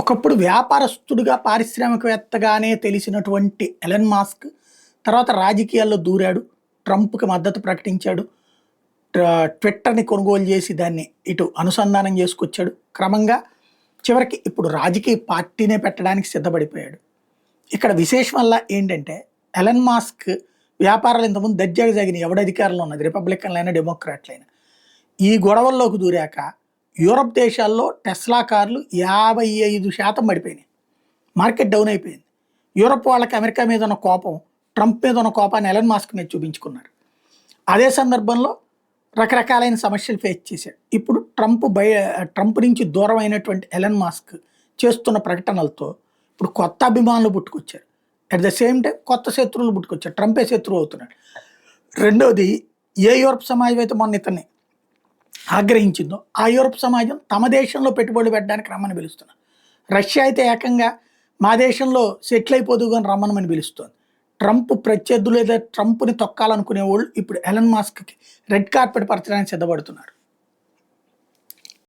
ఒకప్పుడు వ్యాపారస్తుడిగా, పారిశ్రామికవేత్తగానే తెలిసినటువంటి Elon Musk తర్వాత రాజకీయాల్లో దూరాడు. ట్రంప్‌కి మద్దతు ప్రకటించాడు. ట్విట్టర్‌ని కొనుగోలు చేసి దాన్ని ఇటు అనుసంధానం చేసుకొచ్చాడు. క్రమంగా చివరికి ఇప్పుడు రాజకీయ పార్టీనే పెట్టడానికి సిద్ధపడిపోయాడు. ఇక్కడ విశేషం వల్ల ఏంటంటే ఎలన్ మాస్క్ వ్యాపారాలు ఇంతకుముందు దర్జాగా సాగినాయి. ఎవడు అధికారంలో ఉన్నది రిపబ్లికన్లైనా, డెమోక్రాట్లైనా. ఈ గొడవల్లోకి దూరాక యూరప్ దేశాల్లో టెస్లా కార్లు 55% పడిపోయినాయి. మార్కెట్ డౌన్ అయిపోయింది. యూరప్ వాళ్ళకి అమెరికా మీద ఉన్న కోపం, ట్రంప్ మీద ఉన్న కోపాన్ని ఎలన్ మాస్క్ మీద చూపించుకున్నారు. అదే సందర్భంలో రకరకాలైన సమస్యలు ఫేస్ చేశాడు. ఇప్పుడు ట్రంప్ నుంచి దూరం అయినటువంటి ఎలన్ మాస్క్ చేస్తున్న ప్రకటనలతో ఇప్పుడు కొత్త అభిమానులు పుట్టుకొచ్చారు. అట్ ద సేమ్ టైం కొత్త శత్రువులు పుట్టుకొచ్చారు. ట్రంపే శత్రువు అవుతున్నాడు. రెండోది, ఏ యూరప్ సమాజం అయితే మొన్న ఇతన్ని ఆగ్రహించిందో ఆ యూరప్ సమాజం తమ దేశంలో పెట్టుబడులు పెట్టడానికి రమ్మని పిలుస్తున్నారు. రష్యా అయితే ఏకంగా మా దేశంలో సెటిల్ అయిపోదు కానీ రమ్మనమని పిలుస్తోంది. ట్రంప్ ప్రత్యర్థులు లేదా ట్రంప్ని తొక్కాలనుకునే వాళ్ళు ఇప్పుడు ఎలన్ మాస్క్కి రెడ్ కార్పెట్ పరచడానికి సిద్ధపడుతున్నారు.